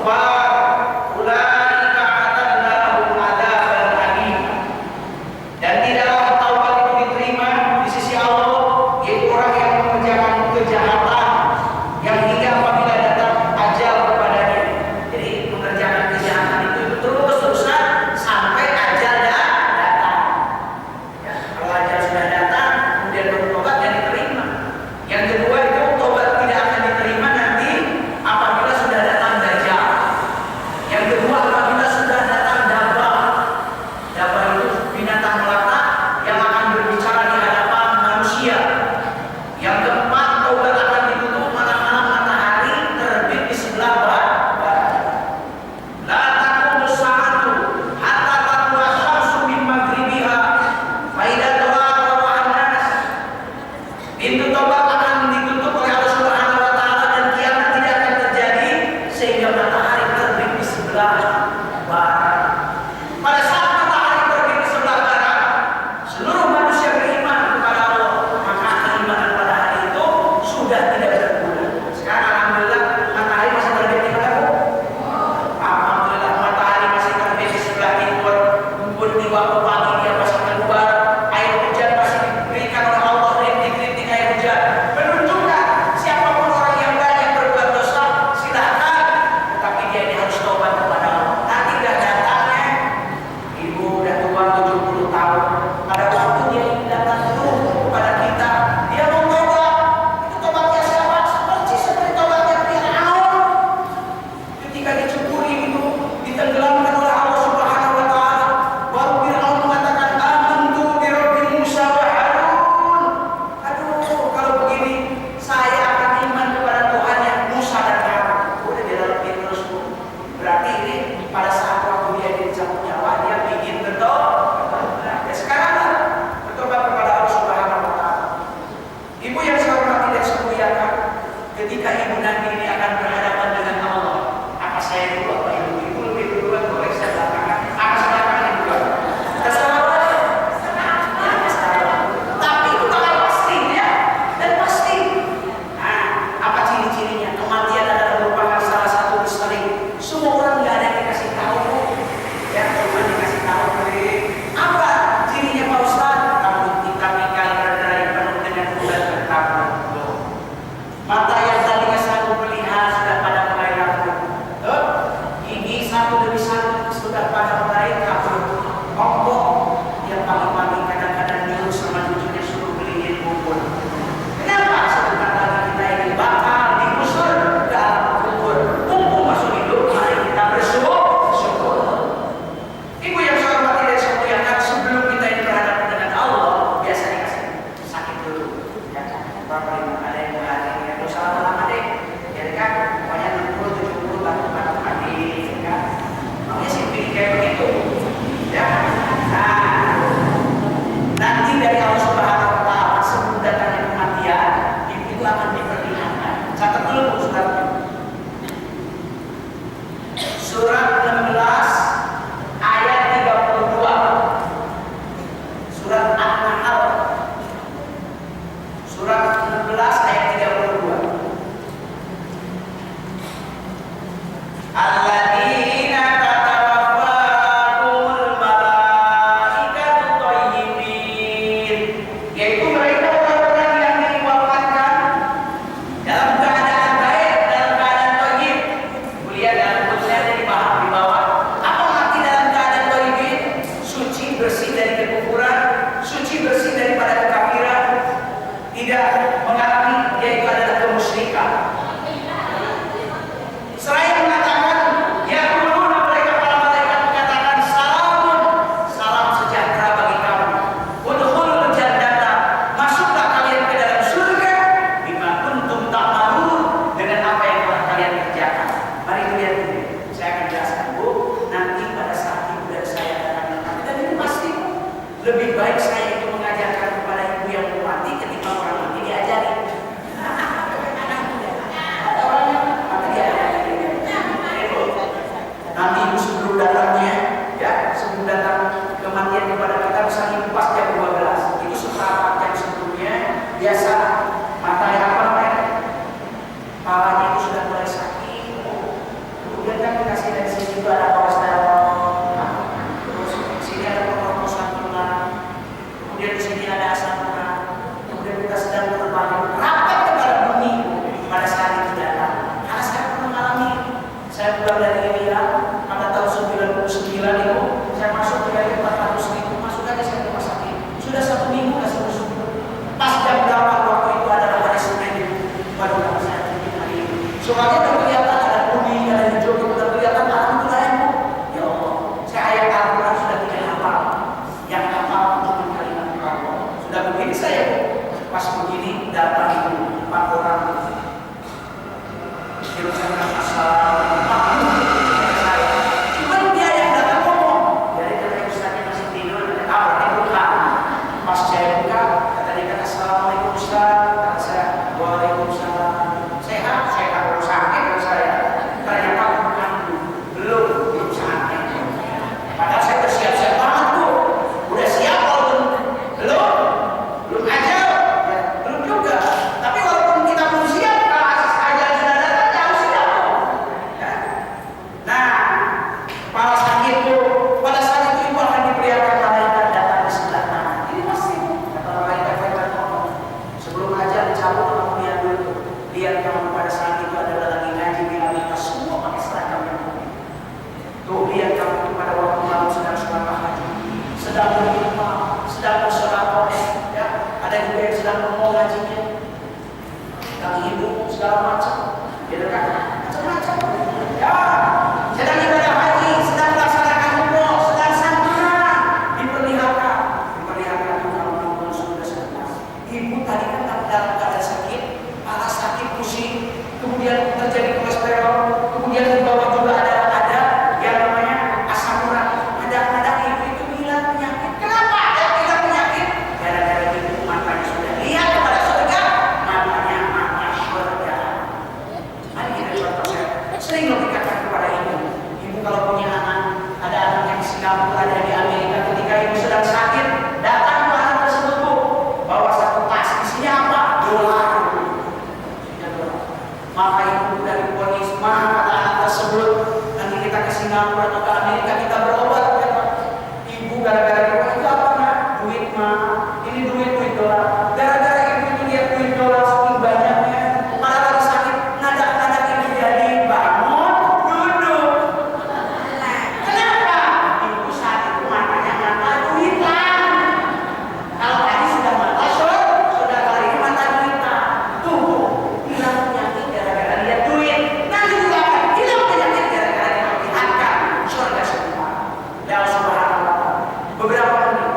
Wow. Alladzina tatawaffahumul malaikatu thayyibin, yaitu mereka orang-orang yang diwafatkan dalam keadaan baik, dalam keadaan thayyib. Mulia dalam tulisannya di bawah. Apa arti dalam keadaan thayyibin? Suci, bersih dari kekufuran, suci, bersih daripada kekafiran, tidak mengalami yaitu adalah kemusyrikan. Seraya mengatakan, ya kuluna, mereka para malaikat mengatakan, salamun, salam sejahtera bagi kamu. Udkhulul jannata, masuklah kalian ke dalam surga, bima kuntum ta'malun, dengan apa yang telah kalian kerjakan. Mari lihat ini, saya akan jelaskan Bu, nanti pada saat ibu dan saya akan mengatakan, dan ini pasti lebih baik saya itu mengajarkan kepada ibu yang mau mati ketika orang mati diajari. Nanti ibu sebelum datangnya, ya sebelum datang kematian kepada kita, misalnya ibu pas jam 12, itu setelah jam sebelumnya biasa matanya apa palanya itu sudah mulai sakit, kemudian kan dikasih dari sini itu ada kolesterol, terus sini ada pengorbosan tulang, kemudian di sini ada asam urat, kemudian kita sedang terbalik rapat kepada bumi pada saat itu datang. Karena saya pernah mengalami, saya pulang dari Iran pada tahun 99 itu, saya masuk ke 400.000, masuk aja saya ke rumah sakit. Sudah 1 minggu nggak sembuh. Pas jam 8 waktu itu adalah hari Senin, baru saya hari ini. Soalnya udah kelihatan ada kuning, ada hijau, udah kelihatan alhamdulillah ibu. Ya Allah, saya ayat Al-Quran sudah tidak hafal. Yang hafal cuma kalimat Allah. Sudah begini saya pas begini datang itu 4 orang. Kira-kira masalah. Pas saya buka, kata dia, assalamualaikum Ustaz. Kata saya, waalaikumsalam. Sehat, kalau sakit kata saya. Ternyata bukan, belum sakit. Padahal saya bersiap-siap banget Bu. Udah siap belum aja, ya, belum juga. Tapi walaupun kita belum siap, kalau ajal sudah datang, ya harus siap. Ya. Nah, kepala sakit Bu, pada saat itu ibu akan diperlihatkan malaikat datang di sebelah kanan. Sebelum aja dicabut kamu lihat dulu. Lihat kamu pada saat itu adalah lagi ngaji di Amerika, semua pakai seragam yang putih. Tuh lihat kamu itu pada waktu malam sedang sholat tahajud, sedang berdoa, sedang bersedekah, ya. Ada juga yang sedang ngomong ngajinya, sedang ibu segala macam, gitu kan? Macam-macam. Ya, sedang ibadah haji, sedang melaksanakan umroh, sedang santunan, diperlihatkan itu kamu nonton sudah sedekah. Ibu tadi kan dalam keadaan sakit, kepala sakit, pusing, kemudian terjadi kolesterol, kemudian di bawah juga ada yang namanya asam urat. Ada ibu itu hilang penyakit. Kenapa ada hilang penyakit? Gara-gara ibu matanya sudah lihat kepada surga, matanya mata surga. Mari kita contoh saya. Sering lo dikatakan kepada ibu kalau punya anak, ada anak yang di Singapura, ada di Amerika, ketika ibu sedang sakit, datang ke anak tersebut Bu, bawa satu tas, isinya apa? Dolar. Maka ibu dari polis, kata anak tersebut, nanti kita ke Singapura atau ke Amerika, kita berobat. Ibu gara-gara itu apa nak? Duit mah, ini duit dolar. Gara-gara ibu itu lihat duit dolar saking banyaknya, malah lagi sakit, nada-nada ibu jadi bangun, duduk. Kenapa? Ibu saat itu matanya mata duitan. Kalau tadi sudah mata sudah kali ini mata duitan. Tuh, hilang penyakit gara-gara lihat duit. Nanti juga akan hilang penyakit gara-gara memperlihatkan surga semua. Ya subhanallah. Beberapa menit.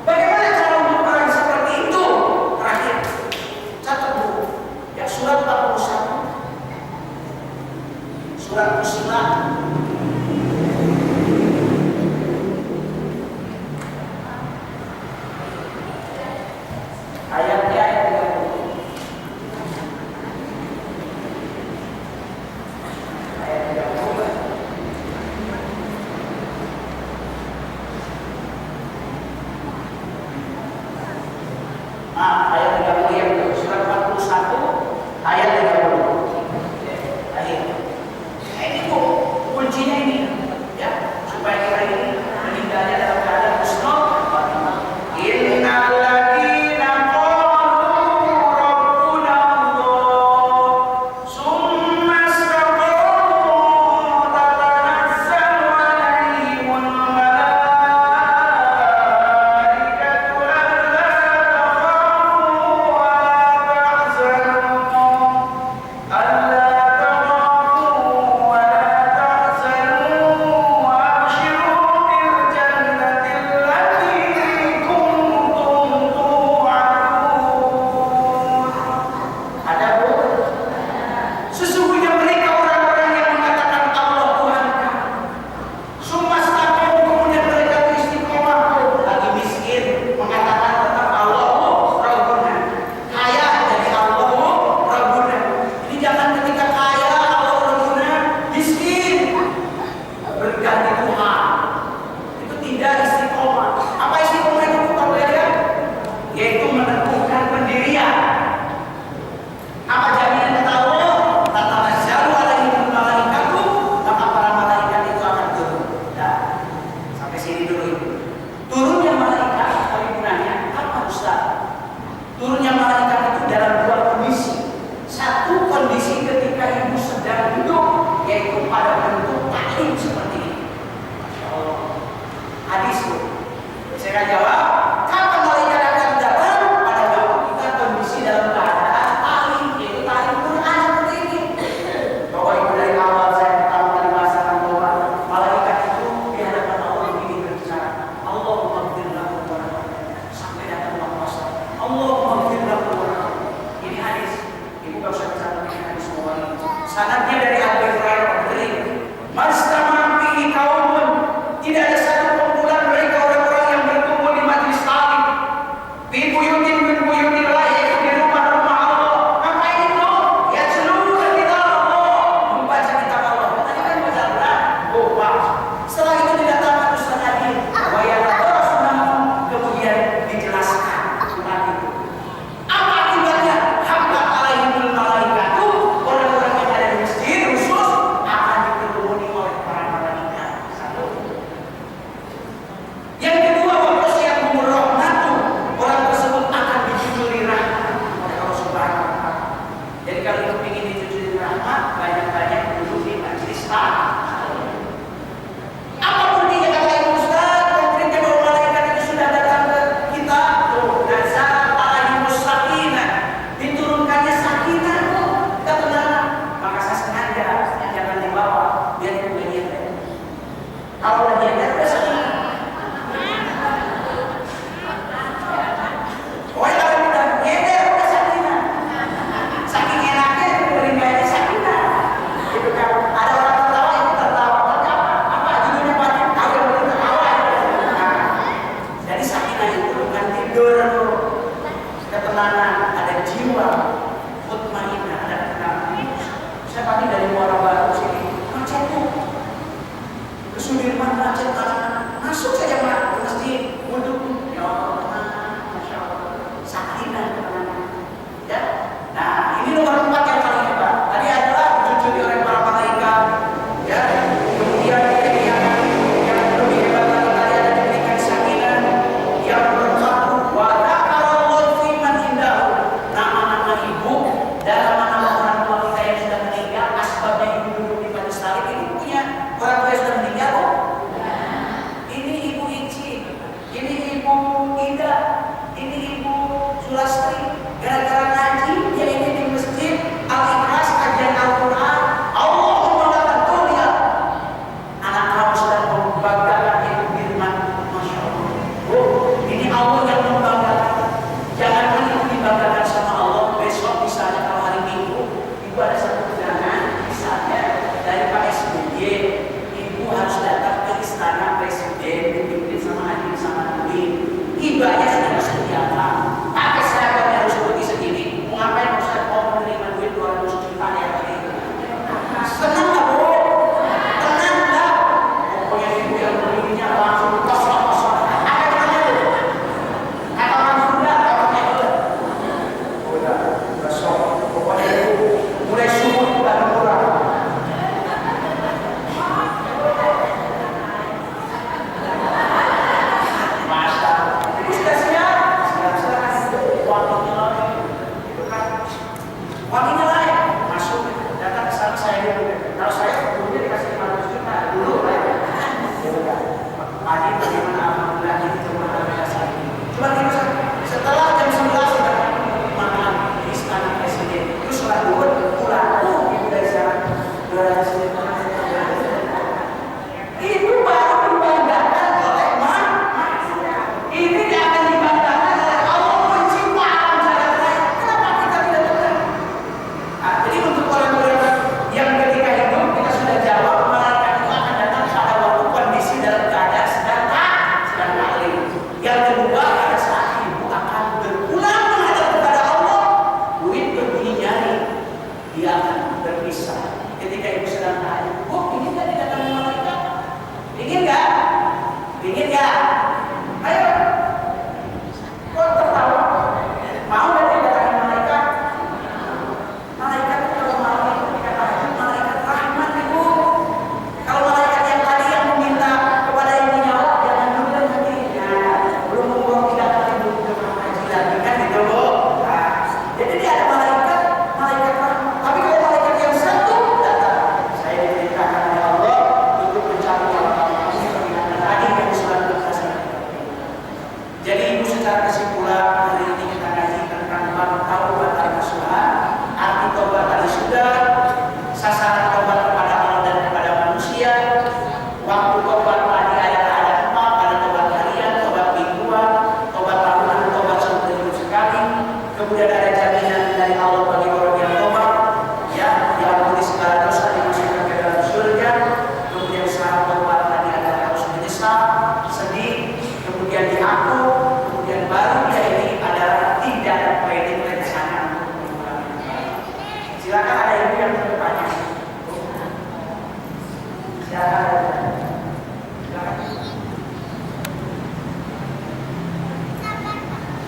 Bagaimana cara untuk orang seperti itu? Terakhir, catat Bu. Ya surat 41. Surat Fussilat. Ayatnya ayat 30. Ayat 30. Ayat 30 ya, surat 41 ayat 30. Akhir. Nah, ini Bu, kuncinya ini, ya, supaya kita ini meninggalnya dalam keadaan husnul khotimah. Innal ladzina qalu rabbuna Allah summa istaqamu tatanazzalu alaihimul malaikatu alla takhafu wa la tahzanu turunnya malaikat itu dalam dua kondisi. Satu kondisi ketika ibu sedang hidup, yaitu pada bentuk taklim seperti ini. Hadis itu. Saya akan jawab, kapan malaikat akan datang? Pada waktu kita kondisi dalam keadaan taklim, yaitu taklim Quran seperti ini. Bahwa itu dari awal saya pertama kali merasakan bahwa malaikat itu di hadapan Allah begini berbicara, Allahumma ighfir lahu warhamhu, sampai datang waktu Allahumma ighfir lahu warhamhu. Ini hadis, ibu gak usah bicara ini hadis semua ini. Sanadnya dari Abu Hurairah berkata, "Mastama fihi qaumun", tidak ada satu kumpulan mereka orang-orang yang berkumpul di majelis taklim. Fi buyutin min buyutillah, yaitu di rumah-rumah Allah. Ngapain itu? Ya seluruh kitab Allah, membaca kitab Allah. Tadi kan baca Al-Quran. Oh, wow. Setelah itu didatangkan Ustaz Adil, wa yatawaffahu, kemudian dijelaskan Quran itu. Apa akibatnya? Haqqat alaihimul malaikatu, orang-orang yang ada di masjid khusus akan dikerumuni oleh para malaikat. Satu. Yang kedua, wa ghasyiyatuhumur rahmatu, orang tersebut akan dijujuri rahmat oleh Allah Subhanahu wa taala. Jadi kalau kita ingin dijujuri rahmat, banyak-banyak duduk di majelis taklim. Apa buktinya kata Ibu Ustaz? Konkretnya bahwa malaikat itu sudah datang ke kita. Tuh, nazar alaihimus sakinah, diturunkannya sakinah, ketenangan. Maka saya sengaja jangan dibawa, biar itu bagian. Kalau bagian udah sakinah. Oh, kalau udah nyender udah sakinah. Saking enaknya beri gaji sakinah. Itu kan ada orang tertawa yang tertawa. Apa judulnya banyak? Tahu yang belum tertawa. Nah, jadi sakinah itu bukan tidur, ketenangan, ada jiwa, mutmainnah, ada ketenangan. Saya pagi dari Muara Baru sini macet tuh. Ke Sudirman macet karena masuk saja ke masjid, wudhu, ya Allah, masya Allah, sakinah, ketenangan. Ya, nah ini nomor 4 yang paling hebat. Tadi adalah dijujuri oleh para malaikat. Ya, kemudian yang lebih hebat lagi tadi ada diberikan sakinah yang berkatu wa dzakarallaha fi man indahu. Nama-nama ibu dan nama-nama orang tua kita yang sudah meninggal, asbabnya ibu duduk di majelis taklim ini punya orang tua yang sudah meninggal kok. Ini Ibu Ici, ini Ibu Ida, ini Ibu Sulastri. Gara-gara ngaji dia ini di masjid Al-Ikhlas kajian Al-Quran, Allahumma la tulia. Anak kamu sedang membanggakan ibu firman, masya Allah. Oh, ini Allah yang membanggakan. Jangan ibu dibanggakan sama Allah. Besok misalnya kalau hari Minggu, ibu ada satu undangan, misalnya dari Pak SBY, ibu harus datang ke istana presiden, dipimpin sama Haji sama Dwi. Ibanya sudah disediakan. Pakai seragamnya harus seperti segini. Mau ngapain Ustaz? Mau menerima duit 200 juta ya kali itu. Senang nggak Bu? Tenang nggak? Pokoknya ibu yang belinya langsung kosong-kosong. Apa yang namanya itu? Kata orang Sunda, orangnya itu. Udah, besok. Pokoknya ibu mulai subuh udah murah. Silakan.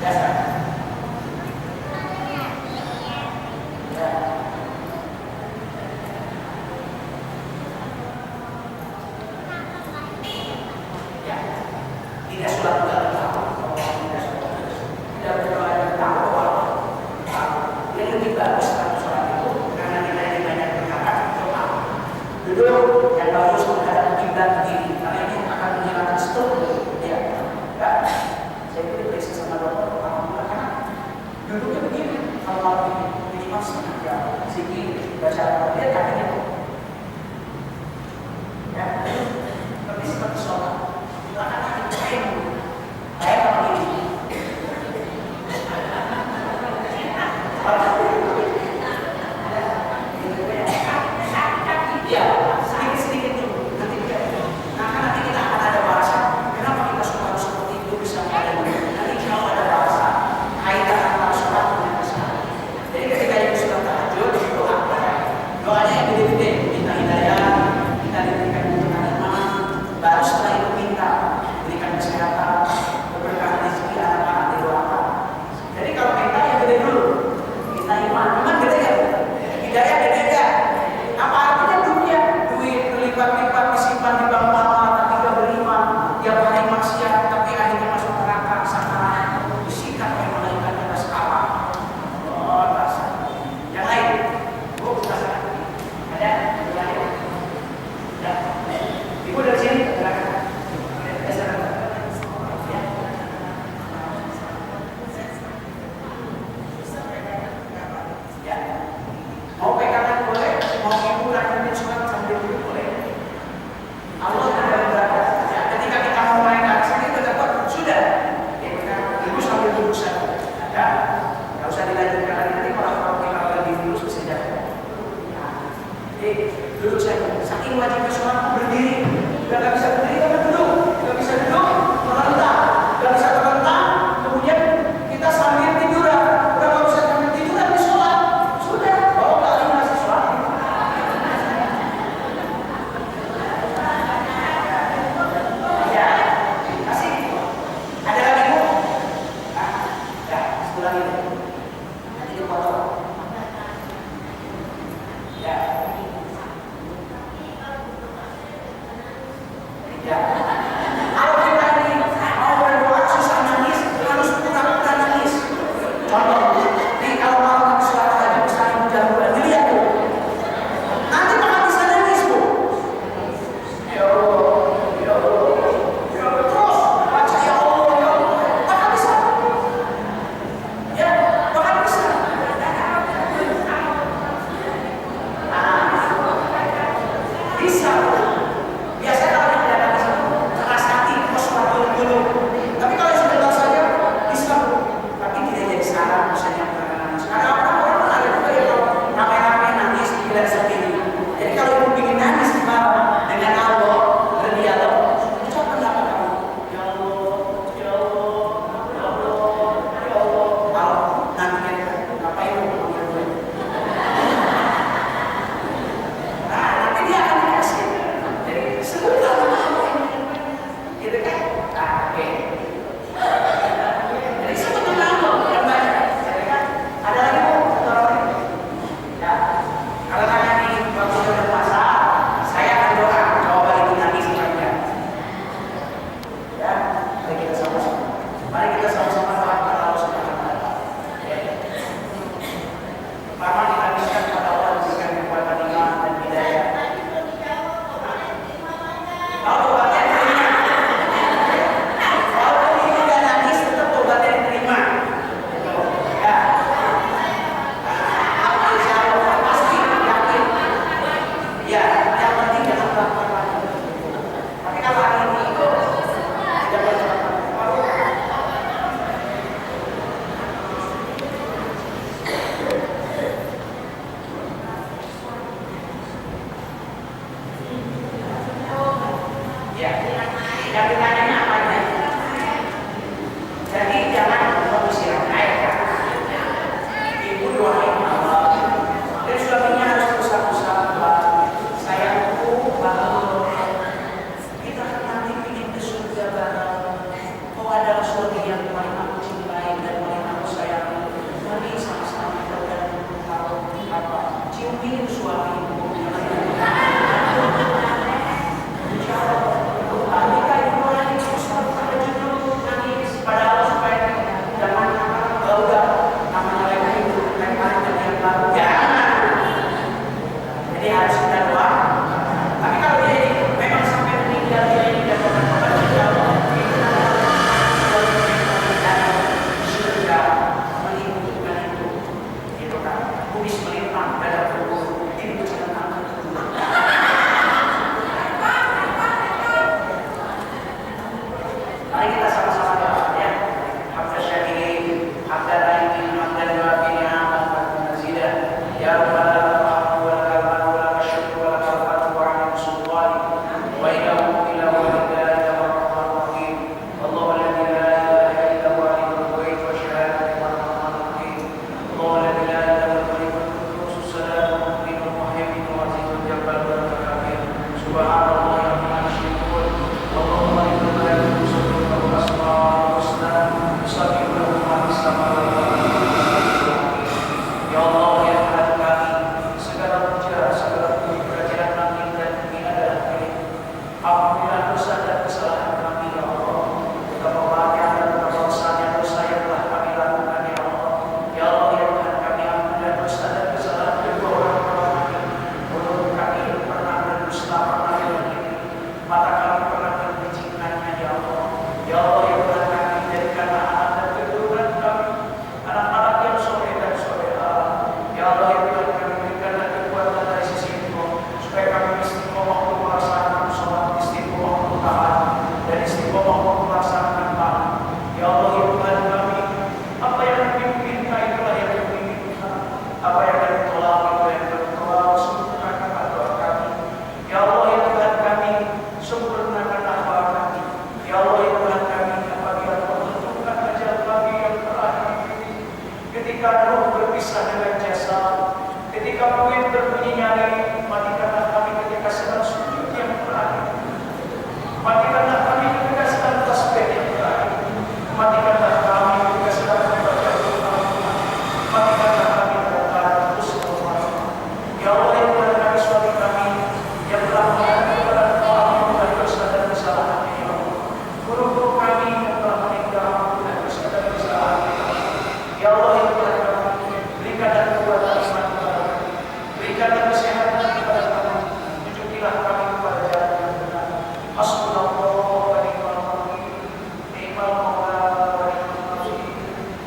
Dasar. Tidak sholat tidak tahu, tidak berdoa tidak tahu. Yang lebih bagus kalau sholat itu karena kita ini banyak berharap doa. Duduk yang bagus menghadap kiblat begini, karena ini akan menghilangkan stroke. Ya, saya periksa sama dokter alhamdulillah kan duduknya begini. Kalau mau ini masuk ya sini baca dia kakinya tuh. Ya, tapi seperti sholat. Saya kalau ini ya sedikit-sedikit dulu nanti nanti kita akan ada bahasa kenapa kita suka seperti itu bisa ada nanti kalau ada bahasa kaitan antara sholat dengan sholat. Jadi ketika yang sudah tahajud doanya yang gede-gede minta hidayah, kita diberikan keberkahan iman, baru setelah itu minta berikan kesehatan, keberkahan rezeki anak-anak didoakan. Jadi kalau minta yang gede dulu, minta iman gede ya, hidayah gede ya. Apa artinya dunia? Duit berlipat-lipat disimpan di bank lama, tapi gak beriman, tiap hari maksiat, tapi akhirnya masuk neraka sakaraat, disikat oleh malaikat di atas kapal. Oh, rasa. Yang lain, Bu, rasa. Ada? Ya. Ibu dari sini, silakan. Mau pegangan boleh, mau ibu rajin sholat sambil duduk boleh. Allah tidak berada. Ya, ketika kita mau main ke sini tetap sudah. Ibu sambil duduk saja. Ya, nggak usah dilanjutkan lagi nanti kalau kita lebih dulu bisa jalan. Jadi duduk saja. Saking wajibnya sholat berdiri, udah nggak bisa berdiri karena duduk, nggak bisa duduk terlentang, nggak bisa terlentang. Kemudian kita sambil tiduran, udah nggak bisa sambil tiduran di sholat. Sudah, bawa ke alimasi sholat. Ya, kasih. Ada lagi Bu? Ya, sebelah ini. Nanti dipotong. Ya. Ya. Kalau kita ini mau berdoa susah nangis, harus pura-pura nangis. Contoh, nih kalau malam habis sholat tahajud misalnya jam 2, dilihat Bu. Nanti makan bisa nangis Bu. Ya Allah, ya Allah, ya Allah. Terus baca ya Allah, ya Allah. Makan bisa. Ya, makan bisa. Bisa. Biasanya kalau yang tidak bisa keras hati, terus dulu. Tapi kalau yang sudah tahu saja bisa Bu. Tapi tidak jadi saran misalnya nangis. Karena orang ada juga yang ramai-ramai nangis di bilang sendiri. Jadi kalau ibu bikin nangis gimana? Dengan Allah berdialog. Ucapkan apa kamu? Ya Allah, ya Allah, ya Allah, ya Allah. Kalau nanti ngapain Bu panggil gue? Nah, nanti dia akan dikasih. Jadi sebentar gitu kan? Oke. Jadi sebentar yang banyak. Ada lagi Bu? Satu orang lagi? Ya. Kalau tanya nih waktu sudah puasa, saya akan doa jawaban itu nanti sebenarnya. Ya, mari kita sama-sama. Mari kita sama-sama doa kepada Allah Subhanahu wa Ta'ala. Pertama kita minta kepada Allah memberikan kekuatan iman dan hidayah. Kalau tobatnya diterima, kalau ini tidak nangis tetap tobatnya diterima. Ya, insya Allah pasti yakin. Ya, yang penting jangan melakukan lagi. Tapi kalau hari ini itu tidak boleh melakukan. Ya, yang ditanya apa aja. Jadi jangan mengusiran air kan. Ibu doain Allah. Dan suaminya harus berusaha sayangku, bangun.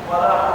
Wala